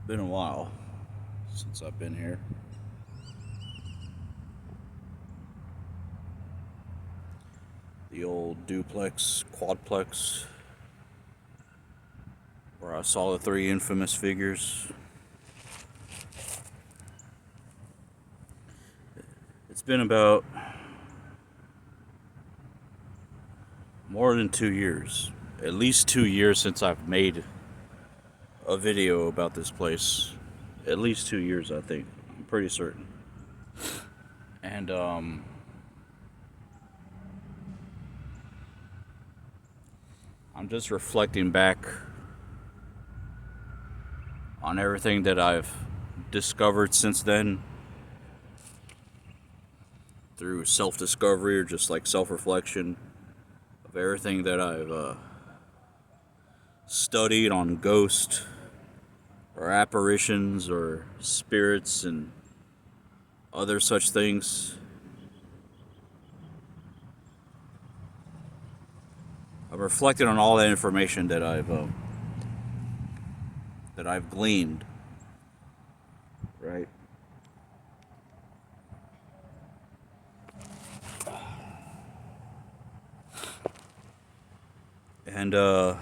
Been a while since I've been here. The old duplex, quadplex, where I saw the three infamous figures. It's been about more than 2 years. At least 2 years since I've made a video about this place. At least 2 years, I think. I'm pretty certain. And, I'm just reflecting back on everything that I've discovered since then through self-discovery or just like self-reflection of everything that I've studied on ghosts or apparitions or spirits and other such things. I've reflected on all that information that I've gleaned, right? And it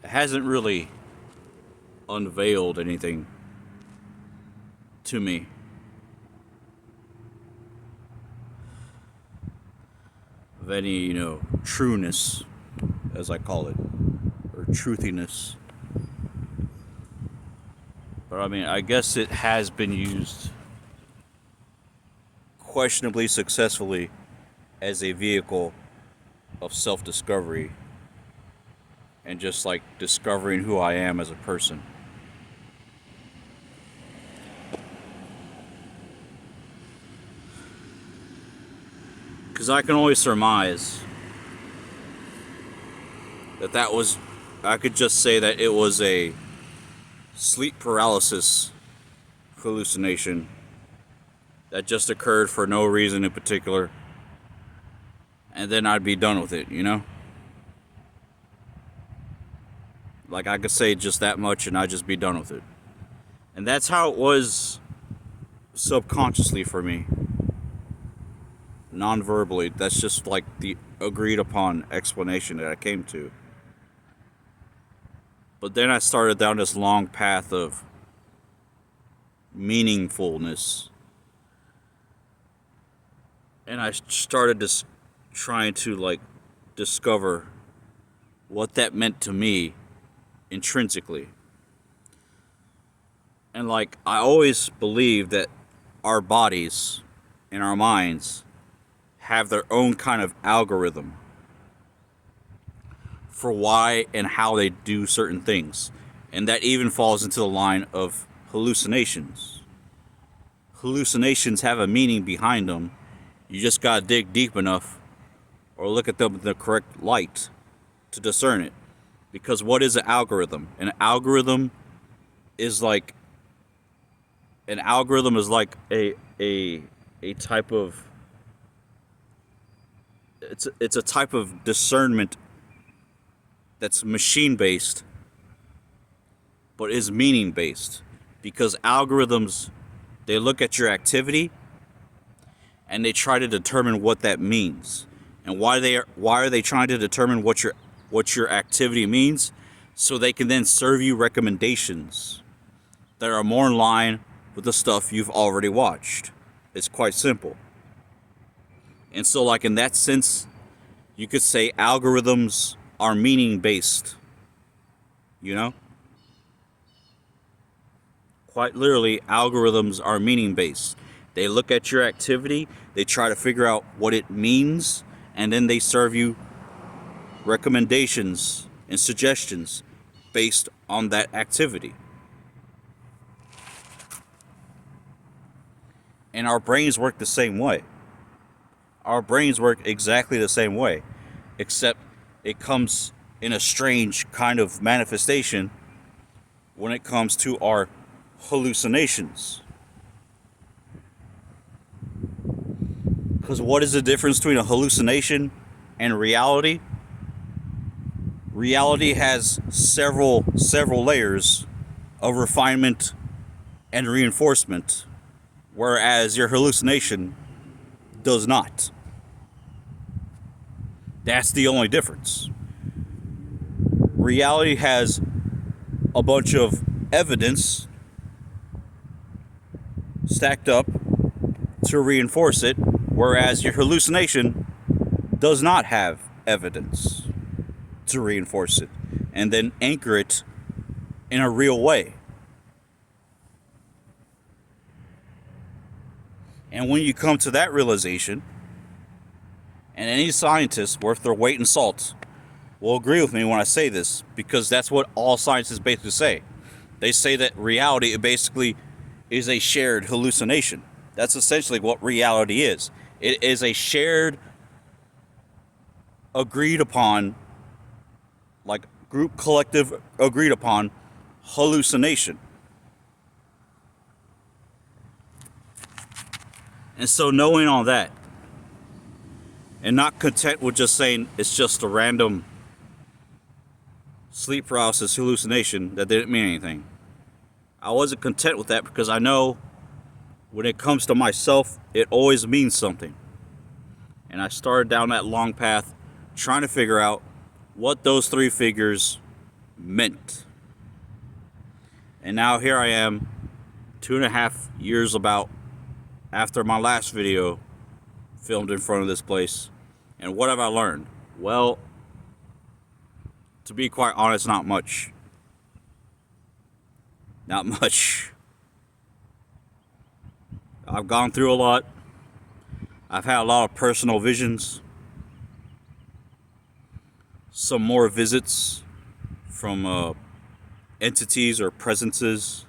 hasn't really unveiled anything to me. Of any, trueness, as I call it, or truthiness. But I mean, I guess it has been used questionably successfully as a vehicle of self-discovery and just like discovering who I am as a person. Because I can only surmise I could just say that it was a sleep paralysis hallucination that just occurred for no reason in particular. And then I'd be done with it, Like I could say just that much and I'd just be done with it. And that's how it was subconsciously for me. Non-verbally, that's just like the agreed upon explanation that I came to. But then I started down this long path of meaningfulness. And I started just trying to like discover what that meant to me intrinsically. And like I always believed that our bodies and our minds have their own kind of algorithm for why and how they do certain things. And that even falls into the line of hallucinations. Hallucinations have a meaning behind them. You just gotta dig deep enough or look at them in the correct light to discern it. Because what is an algorithm? An algorithm is like a type of it's a type of discernment that's machine based but is meaning based, because algorithms, they look at your activity and they try to determine what that means. And why are they trying to determine what your activity means? So they can then serve you recommendations that are more in line with the stuff you've already watched. It's quite simple. And so like in that sense, you could say algorithms are meaning based. Quite literally, algorithms are meaning based. They look at your activity, they try to figure out what it means, and then they serve you recommendations and suggestions based on that activity. And our brains work the same way. Our brains work exactly the same way, except it comes in a strange kind of manifestation when it comes to our hallucinations. Because what is the difference between a hallucination and reality? reality has several layers of refinement and reinforcement, whereas your hallucination does not. That's the only difference. Reality has a bunch of evidence stacked up to reinforce it, whereas your hallucination does not have evidence to reinforce it and then anchor it in a real way. And when you come to that realization, and any scientist worth their weight in salt will agree with me when I say this, because that's what all scientists basically say. They say that reality basically is a shared hallucination. That's essentially what reality is. It is a shared, agreed upon, like group collective agreed upon hallucination. And so knowing all that, and not content with just saying it's just a random sleep paralysis hallucination that didn't mean anything, I wasn't content with that, because I know when it comes to myself, it always means something. And I started down that long path trying to figure out what those three figures meant. And now here I am, 2.5 years about after my last video filmed in front of this place. And what have I learned? Well, to be quite honest, not much. Not much. I've gone through a lot. I've had a lot of personal visions. Some more visits from entities or presences.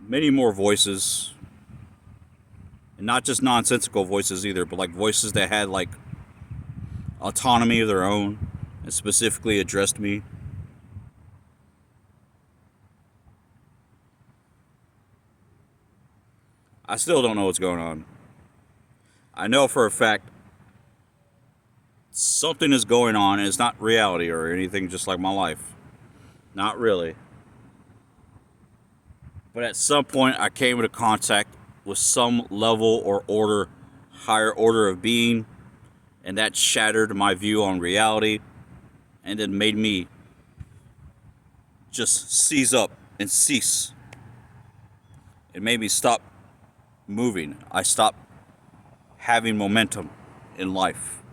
Many more voices. And not just nonsensical voices either, but like voices that had like autonomy of their own and specifically addressed me. I still don't know what's going on. I know for a fact something is going on, and it's not reality or anything just like my life. Not really. But at some point I came into contact with some level or order, higher order of being, and that shattered my view on reality and then made me just seize up and cease. It made me stop moving. I stopped having momentum in life.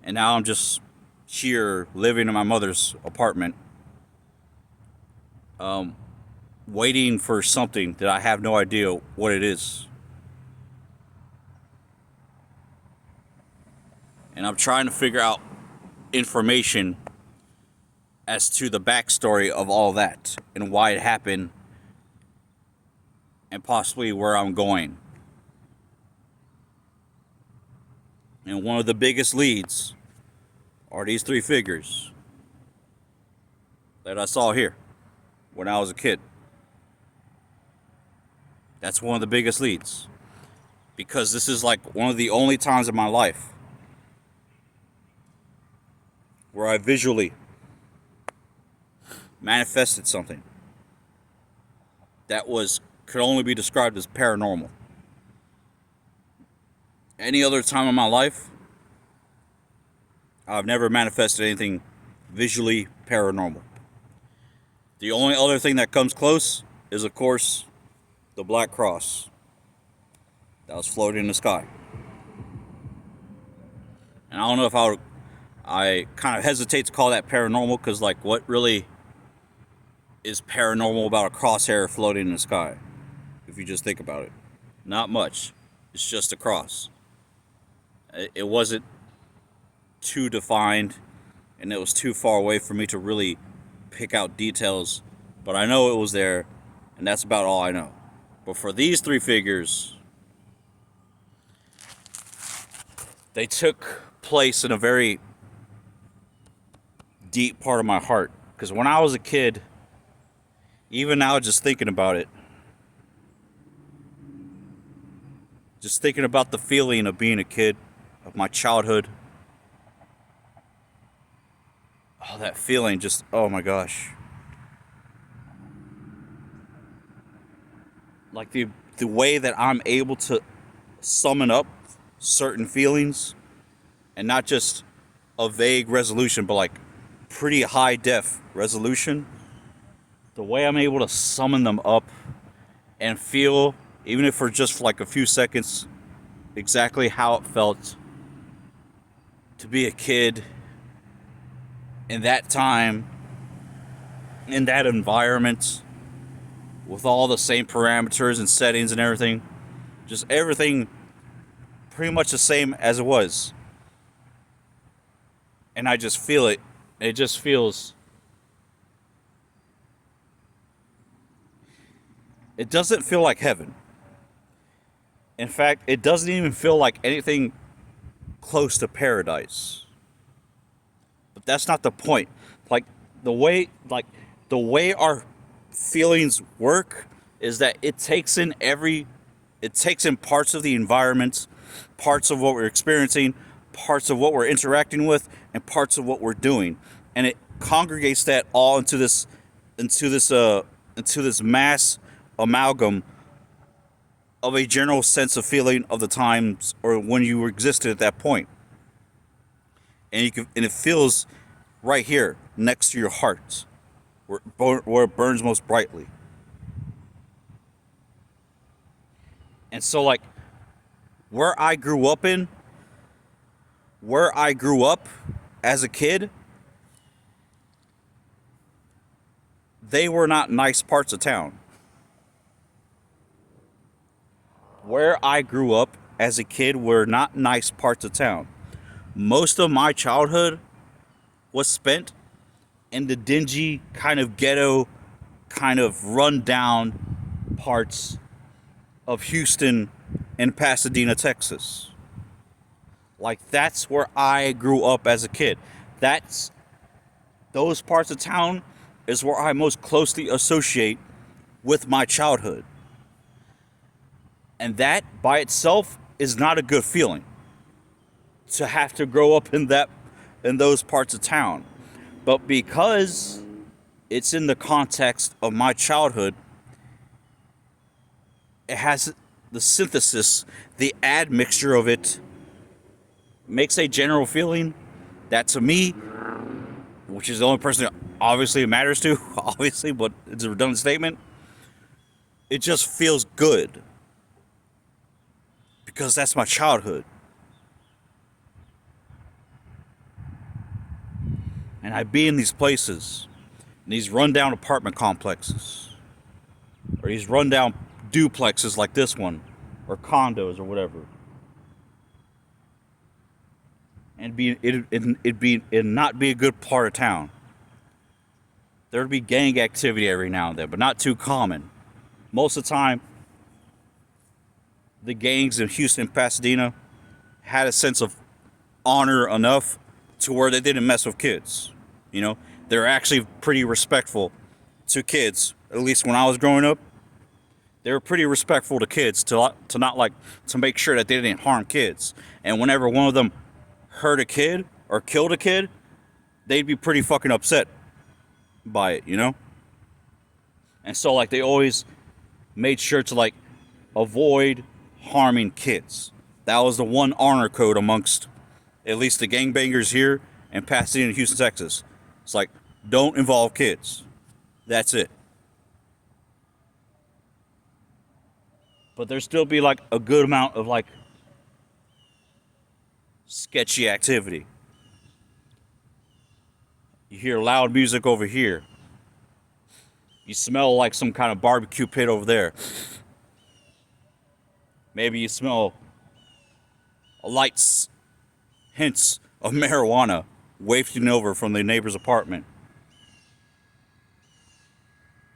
And now I'm just here living in my mother's apartment, waiting for something that I have no idea what it is. And I'm trying to figure out information as to the backstory of all that and why it happened and possibly where I'm going. And one of the biggest leads are these three figures that I saw here when I was a kid. That's one of the biggest leads, because this is like one of the only times in my life where I visually manifested something that could only be described as paranormal. Any other time in my life, I've never manifested anything visually paranormal. The only other thing that comes close is, of course, the black cross that was floating in the sky. And I don't know if I kind of hesitate to call that paranormal, because like, what really is paranormal about a crosshair floating in the sky? If you just think about it, not much. It's just a cross. It wasn't too defined, and it was too far away for me to really pick out details, but I know it was there, and that's about all I know. But for these three figures, they took place in a very deep part of my heart, because when I was a kid, even now just thinking about it, just thinking about the feeling of being a kid, of my childhood, Oh, that feeling just, oh my gosh. Like the way that I'm able to summon up certain feelings and not just a vague resolution, but like pretty high def resolution. The way I'm able to summon them up and feel, even if for just like a few seconds, exactly how it felt to be a kid in that time, in that environment, with all the same parameters and settings and everything. Just everything pretty much the same as it was. And I just feel it. It just feels. It doesn't feel like heaven. In fact, it doesn't even feel like anything close to paradise. But that's not the point. Like like the way our feelings work is that it takes in parts of the environment, parts of what we're experiencing, parts of what we're interacting with, and parts of what we're doing, and it congregates that all into this mass amalgam of a general sense of feeling of the times or when you existed at that point. And it feels right here next to your heart, where it burns most brightly. And so, like, where I grew up as a kid, they were not nice parts of town. Where I grew up as a kid were not nice parts of town. Most of my childhood was spent in the dingy, kind of ghetto, kind of run-down parts of Houston and Pasadena, Texas. Like, that's where I grew up as a kid. Those parts of town is where I most closely associate with my childhood. And that by itself is not a good feeling, to have to grow up in those parts of town. But because it's in the context of my childhood, it has the synthesis, the admixture of it makes a general feeling that, to me, which is the only person that obviously it matters to, obviously, but it's a redundant statement, it just feels good. Because that's my childhood. And I'd be in these places, in these rundown apartment complexes, or these rundown duplexes like this one, or condos or whatever. And it'd not be a good part of town. There'd be gang activity every now and then, but not too common. Most of the time, the gangs in Houston and Pasadena had a sense of honor enough to where they didn't mess with kids. You know, they're actually pretty respectful to kids. At least when I was growing up, they were pretty respectful to kids to make sure that they didn't harm kids. And whenever one of them hurt a kid or killed a kid, they'd be pretty fucking upset by it, you know? And so, like, they always made sure to, like, avoid harming kids. That was the one honor code amongst at least the gangbangers here in Pasadena and Houston, Texas. It's like, don't involve kids. That's it. But there still be like a good amount of like sketchy activity. You hear loud music over here. You smell like some kind of barbecue pit over there. Maybe you smell light hints of marijuana wafting over from the neighbor's apartment.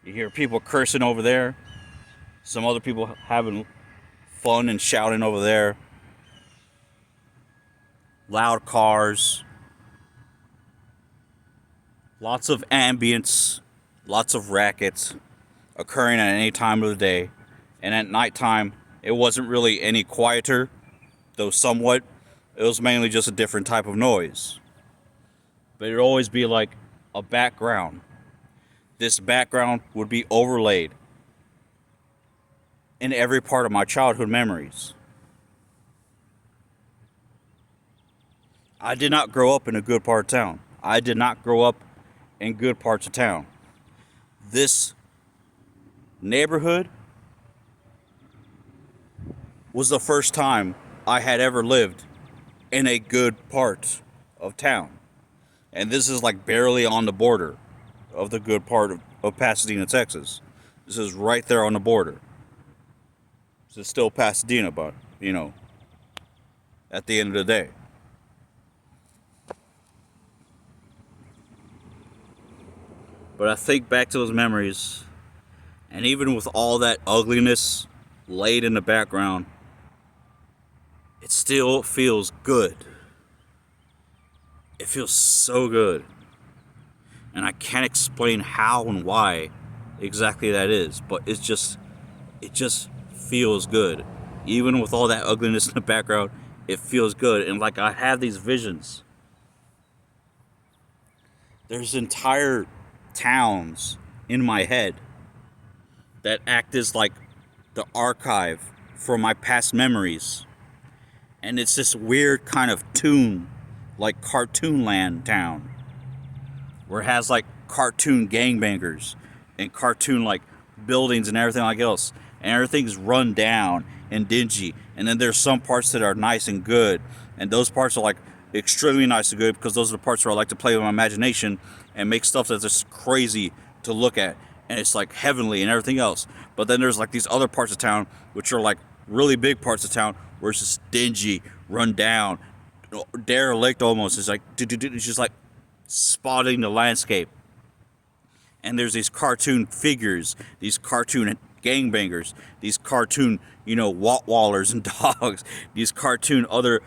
You hear people cursing over there. Some other people having fun and shouting over there. Loud cars. Lots of ambience. Lots of rackets occurring at any time of the day. And at nighttime, it wasn't really any quieter, though somewhat. It was mainly just a different type of noise. but it'd always be like a background. This background would be overlaid in every part of my childhood memories. I did not grow up in a good part of town. I did not grow up in good parts of town. This neighborhood was the first time I had ever lived in a good part of town. And this is like barely on the border of the good part of Pasadena, Texas. This is right there on the border. This is still Pasadena, but, you know, at the end of the day. But I think back to those memories, and even with all that ugliness laid in the background, it still feels good. It feels so good. And I can't explain how and why exactly that is, but it just feels good. Even with all that ugliness in the background, it feels good. And like I have these visions. There's entire towns in my head that act as like the archive for my past memories. And it's this weird kind of like cartoon land town, where it has like cartoon gangbangers and cartoon like buildings and everything like else. And everything's run down and dingy. And then there's some parts that are nice and good. And those parts are like extremely nice and good, because those are the parts where I like to play with my imagination and make stuff that's just crazy to look at. And it's like heavenly and everything else. But then there's like these other parts of town, which are like really big parts of town, where it's just dingy, run down, derelict almost. It's like, it's just like spotting the landscape. And there's these cartoon figures, these cartoon gangbangers, these cartoon, Rottweilers and dogs, these cartoon other,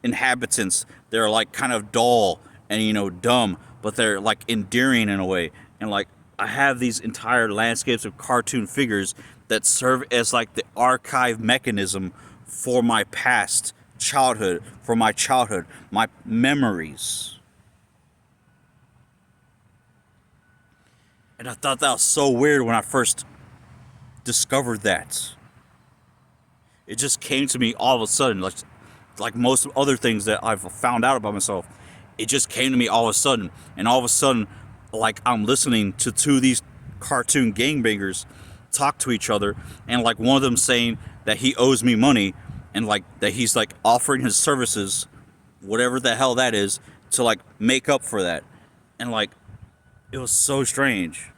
inhabitants. They're like kind of dull and, dumb, but they're like endearing in a way. And like, I have these entire landscapes of cartoon figures that serve as like the archive mechanism for my past childhood, my memories. And I thought that was so weird when I first discovered that. It just came to me all of a sudden, like most other things that I've found out about myself. It just came to me all of a sudden, and all of a sudden, like I'm listening to two of these cartoon gangbangers talk to each other, and like one of them saying that he owes me money, and like that he's like offering his services, whatever the hell that is, to like make up for that. And like, it was so strange.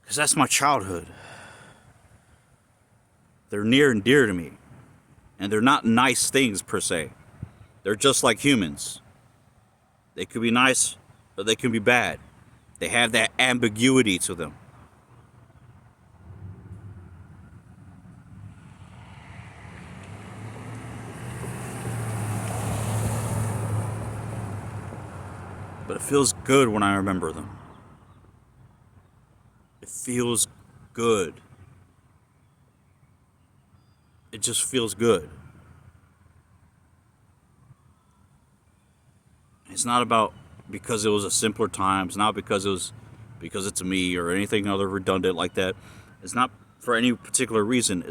Because that's my childhood. They're near and dear to me. And they're not nice things per se. They're just like humans. They could be nice, or they can be bad. They have that ambiguity to them. But it feels good when I remember them. It feels good. It just feels good. It's not about because it was a simpler time. It's not because it's me or anything other redundant like that. It's not for any particular reason.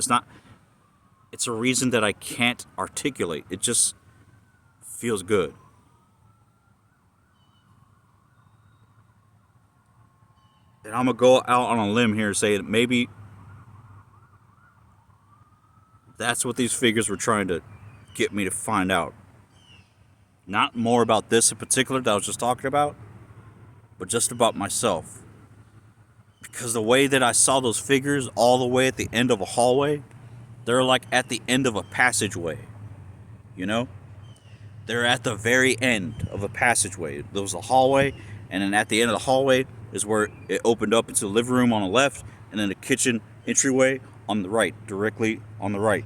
It's a reason that I can't articulate. It just feels good. And I'm going to go out on a limb here and say that maybe that's what these figures were trying to get me to find out. Not more about this in particular that I was just talking about, but just about myself. Because the way that I saw those figures all the way at the end of a hallway, they're like at the end of a passageway. They're at the very end of a passageway. There was a hallway, and then at the end of the hallway is where it opened up into the living room on the left, and then the kitchen entryway on the right, directly on the right.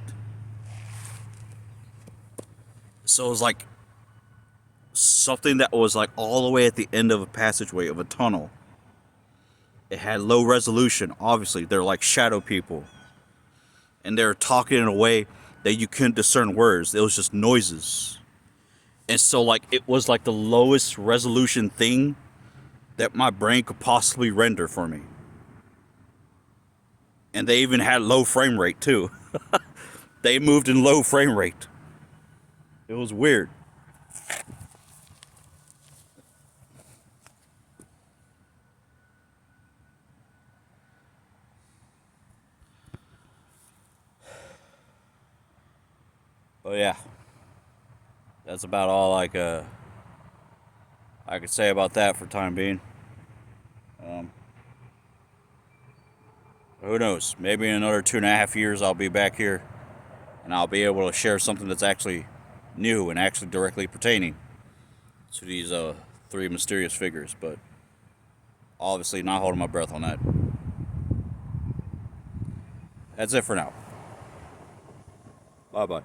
So it was like something that was like all the way at the end of a passageway of a tunnel. It had low resolution, obviously. They're like shadow people. And they're talking in a way that you couldn't discern words. It was just noises. And so, like, it was like the lowest resolution thing that my brain could possibly render for me. And they even had low frame rate, too. They moved in low frame rate. It was weird. But yeah, that's about all I could say about that for time being. Who knows? Maybe in another 2.5 years I'll be back here and I'll be able to share something that's actually new and actually directly pertaining to these three mysterious figures. But obviously not holding my breath on that. That's it for now. Bye bye.